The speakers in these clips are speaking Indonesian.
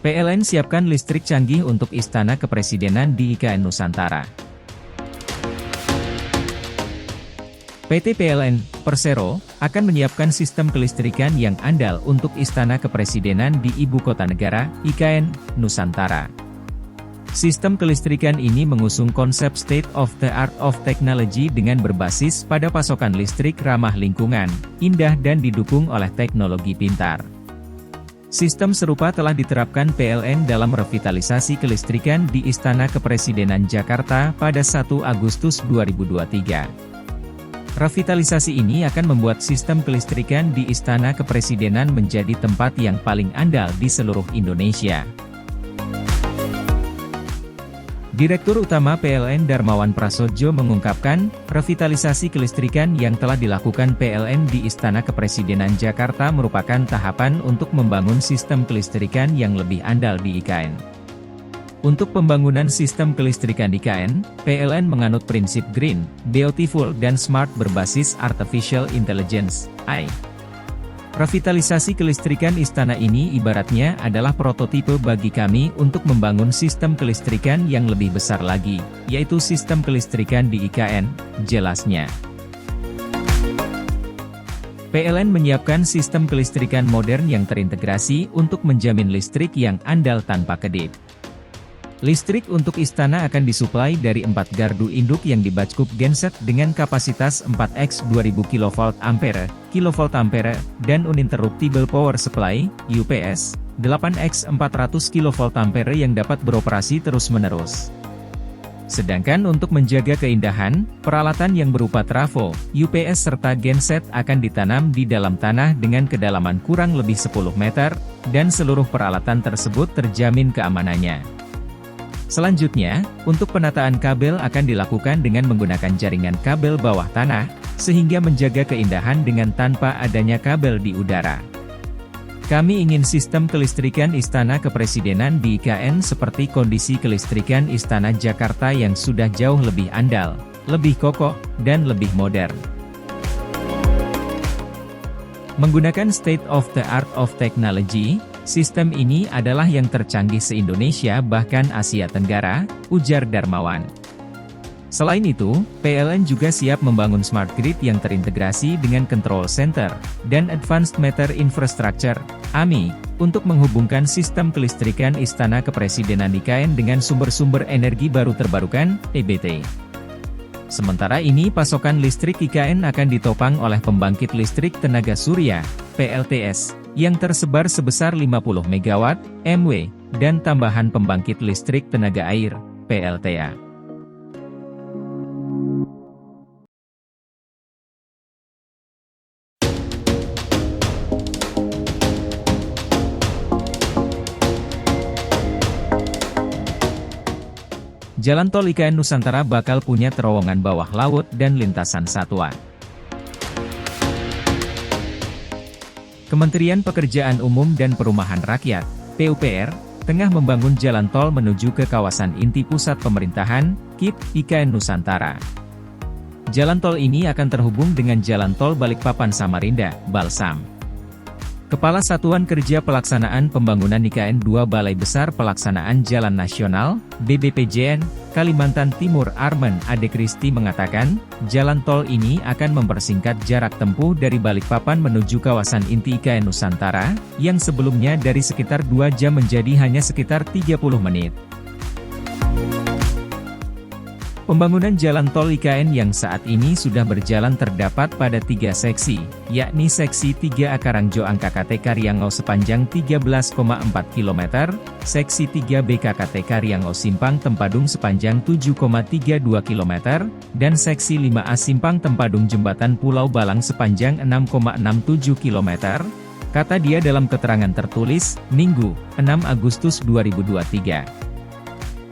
PLN siapkan listrik canggih untuk Istana Kepresidenan di IKN Nusantara. PT PLN, Persero, akan menyiapkan sistem kelistrikan yang andal untuk Istana Kepresidenan di Ibu Kota Negara, IKN, Nusantara. Sistem kelistrikan ini mengusung konsep state of the art of technology dengan berbasis pada pasokan listrik ramah lingkungan, indah dan didukung oleh teknologi pintar. Sistem serupa telah diterapkan PLN dalam revitalisasi kelistrikan di Istana Kepresidenan Jakarta pada 1 Agustus 2023. Revitalisasi ini akan membuat sistem kelistrikan di Istana Kepresidenan menjadi tempat yang paling andal di seluruh Indonesia. Direktur Utama PLN Darmawan Prasojo mengungkapkan, revitalisasi kelistrikan yang telah dilakukan PLN di Istana Kepresidenan Jakarta merupakan tahapan untuk membangun sistem kelistrikan yang lebih andal di IKN. Untuk pembangunan sistem kelistrikan IKN, PLN menganut prinsip green, beautiful dan smart berbasis artificial intelligence, AI. Revitalisasi kelistrikan istana ini ibaratnya adalah prototipe bagi kami untuk membangun sistem kelistrikan yang lebih besar lagi, yaitu sistem kelistrikan di IKN, jelasnya. PLN menyiapkan sistem kelistrikan modern yang terintegrasi untuk menjamin listrik yang andal tanpa kedip. Listrik untuk istana akan disuplai dari 4 gardu induk yang dibackup genset dengan kapasitas 4x 2000 kVA, dan uninterruptible power supply, UPS, 8x 400 kVA yang dapat beroperasi terus-menerus. Sedangkan untuk menjaga keindahan, peralatan yang berupa trafo, UPS serta genset akan ditanam di dalam tanah dengan kedalaman kurang lebih 10 meter, dan seluruh peralatan tersebut terjamin keamanannya. Selanjutnya, untuk penataan kabel akan dilakukan dengan menggunakan jaringan kabel bawah tanah, sehingga menjaga keindahan dengan tanpa adanya kabel di udara. Kami ingin sistem kelistrikan Istana Kepresidenan di IKN seperti kondisi kelistrikan Istana Jakarta yang sudah jauh lebih andal, lebih kokoh, dan lebih modern. Menggunakan state of the art of technology, sistem ini adalah yang tercanggih se-Indonesia bahkan Asia Tenggara, ujar Darmawan. Selain itu, PLN juga siap membangun smart grid yang terintegrasi dengan control center, dan advanced meter infrastructure, AMI, untuk menghubungkan sistem kelistrikan Istana Kepresidenan IKN dengan sumber-sumber energi baru terbarukan, EBT. Sementara ini pasokan listrik IKN akan ditopang oleh pembangkit listrik tenaga surya, PLTS, yang tersebar sebesar 50 MW, MW, dan tambahan pembangkit listrik tenaga air, PLTA. Jalan tol IKN Nusantara bakal punya terowongan bawah laut dan lintasan satwa. Kementerian Pekerjaan Umum dan Perumahan Rakyat, PUPR, tengah membangun jalan tol menuju ke kawasan inti pusat pemerintahan, KIP, IKN Nusantara. Jalan tol ini akan terhubung dengan Jalan Tol Balikpapan Samarinda, Balsam. Kepala Satuan Kerja Pelaksanaan Pembangunan IKN 2 Balai Besar Pelaksanaan Jalan Nasional, BBPJN, Kalimantan Timur Arman Ade Kristi mengatakan, jalan tol ini akan mempersingkat jarak tempuh dari Balikpapan menuju kawasan inti IKN Nusantara, yang sebelumnya dari sekitar 2 jam menjadi hanya sekitar 30 menit. Pembangunan jalan tol IKN yang saat ini sudah berjalan terdapat pada 3 seksi, yakni seksi 3A Karangjo Angkakate Karyangau sepanjang 13,4 km, seksi 3B KKT Karyangau Simpang Tempadung sepanjang 7,32 km, dan seksi 5A Simpang Tempadung Jembatan Pulau Balang sepanjang 6,67 km, kata dia dalam keterangan tertulis, Minggu, 6 Agustus 2023.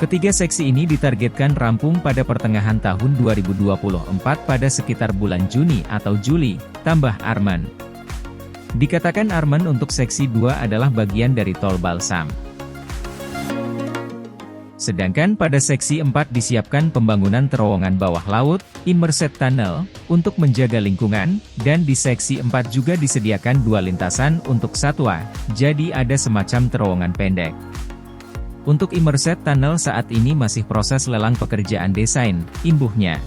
Ketiga seksi ini ditargetkan rampung pada pertengahan tahun 2024 pada sekitar bulan Juni atau Juli, tambah Arman. Dikatakan Arman untuk seksi 2 adalah bagian dari tol Balsam. Sedangkan pada seksi 4 disiapkan pembangunan terowongan bawah laut, immersed tunnel, untuk menjaga lingkungan, dan di seksi 4 juga disediakan 2 lintasan untuk satwa, jadi ada semacam terowongan pendek. Untuk immersed tunnel saat ini masih proses lelang pekerjaan desain, imbuhnya.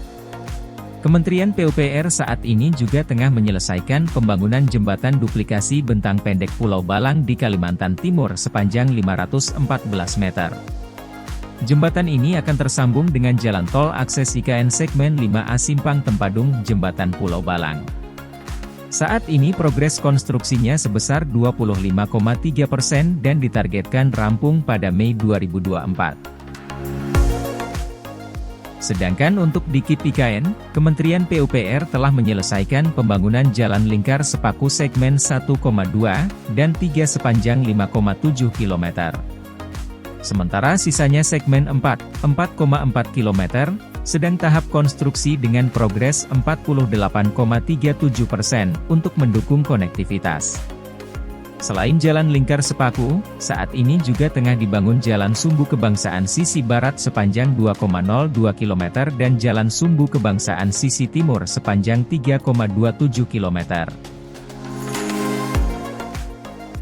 Kementerian PUPR saat ini juga tengah menyelesaikan pembangunan jembatan duplikasi bentang pendek Pulau Balang di Kalimantan Timur sepanjang 514 meter. Jembatan ini akan tersambung dengan jalan tol akses IKN segmen 5A Simpang Tempadung Jembatan Pulau Balang. Saat ini progres konstruksinya sebesar 25,3% dan ditargetkan rampung pada Mei 2024. Sedangkan untuk di KIP IKN, Kementerian PUPR telah menyelesaikan pembangunan jalan lingkar sepaku segmen 1,2 dan 3 sepanjang 5,7 km. Sementara sisanya segmen 4,4 km, sedang tahap konstruksi dengan progres 48,37% untuk mendukung konektivitas. Selain jalan lingkar sepaku, saat ini juga tengah dibangun jalan sumbu kebangsaan sisi barat sepanjang 2,02 km dan jalan sumbu kebangsaan sisi timur sepanjang 3,27 km.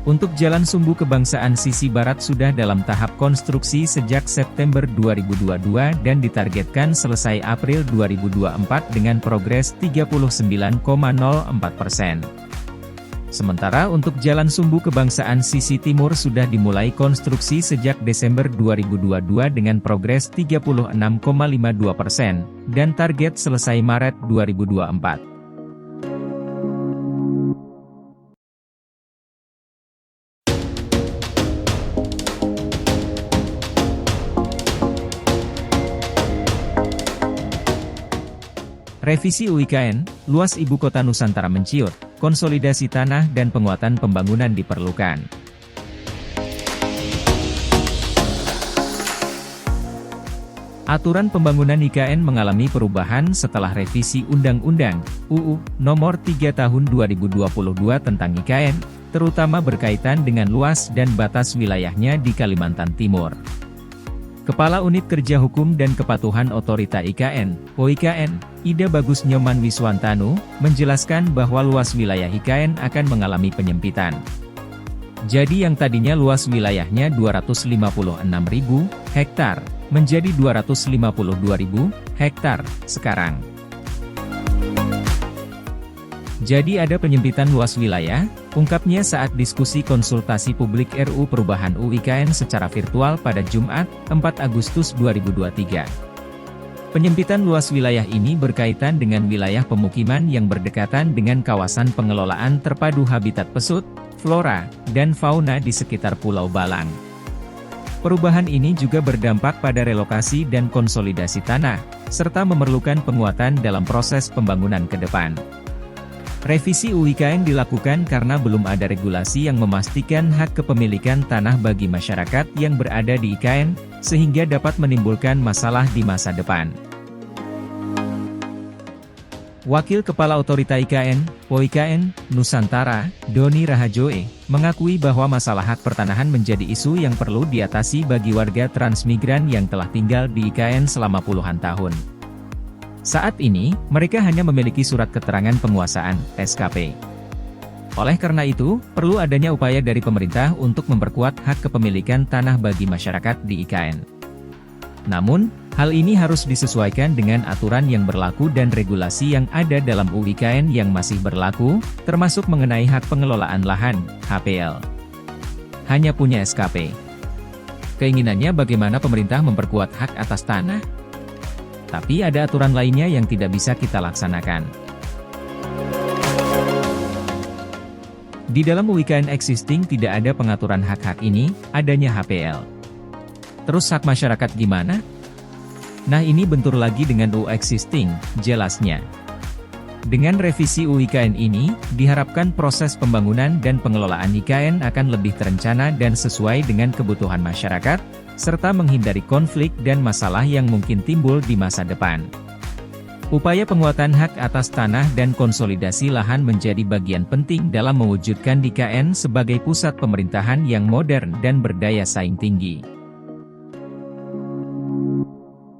Untuk jalan sumbu kebangsaan sisi barat sudah dalam tahap konstruksi sejak September 2022 dan ditargetkan selesai April 2024 dengan progres 39,04%. Sementara untuk jalan sumbu kebangsaan sisi timur sudah dimulai konstruksi sejak Desember 2022 dengan progres 36,52% dan target selesai Maret 2024. Revisi UIKN, luas Ibu Kota Nusantara menciut, konsolidasi tanah dan penguatan pembangunan diperlukan. Aturan pembangunan IKN mengalami perubahan setelah revisi Undang-Undang UU Nomor 3 Tahun 2022 tentang IKN, terutama berkaitan dengan luas dan batas wilayahnya di Kalimantan Timur. Kepala Unit Kerja Hukum dan Kepatuhan Otorita IKN, OIKN, Ida Bagus Nyoman Wiswantanu, menjelaskan bahwa luas wilayah IKN akan mengalami penyempitan. Jadi yang tadinya luas wilayahnya 256.000 hektar, menjadi 252.000 hektar, sekarang. Jadi ada penyempitan luas wilayah, ungkapnya saat diskusi konsultasi publik RUU Perubahan UIKN secara virtual pada Jumat, 4 Agustus 2023. Penyempitan luas wilayah ini berkaitan dengan wilayah pemukiman yang berdekatan dengan kawasan pengelolaan terpadu habitat pesut, flora, dan fauna di sekitar Pulau Balang. Perubahan ini juga berdampak pada relokasi dan konsolidasi tanah, serta memerlukan penguatan dalam proses pembangunan ke depan. Revisi UIKN dilakukan karena belum ada regulasi yang memastikan hak kepemilikan tanah bagi masyarakat yang berada di IKN, sehingga dapat menimbulkan masalah di masa depan. Wakil Kepala Otorita IKN, OIKN, Nusantara, Doni Rahajoe, mengakui bahwa masalah hak pertanahan menjadi isu yang perlu diatasi bagi warga transmigran yang telah tinggal di IKN selama puluhan tahun. Saat ini, mereka hanya memiliki surat keterangan penguasaan, SKP. Oleh karena itu, perlu adanya upaya dari pemerintah untuk memperkuat hak kepemilikan tanah bagi masyarakat di IKN. Namun, hal ini harus disesuaikan dengan aturan yang berlaku dan regulasi yang ada dalam UIKN yang masih berlaku, termasuk mengenai hak pengelolaan lahan, HPL. Hanya punya SKP. Keinginannya bagaimana pemerintah memperkuat hak atas tanah? Tapi ada aturan lainnya yang tidak bisa kita laksanakan. Di dalam UIKN existing tidak ada pengaturan hak-hak ini, adanya HPL. Terus hak masyarakat gimana? Nah ini bentur lagi dengan UU existing, jelasnya. Dengan revisi UIKN ini, diharapkan proses pembangunan dan pengelolaan IKN akan lebih terencana dan sesuai dengan kebutuhan masyarakat, serta menghindari konflik dan masalah yang mungkin timbul di masa depan. Upaya penguatan hak atas tanah dan konsolidasi lahan menjadi bagian penting dalam mewujudkan IKN sebagai pusat pemerintahan yang modern dan berdaya saing tinggi.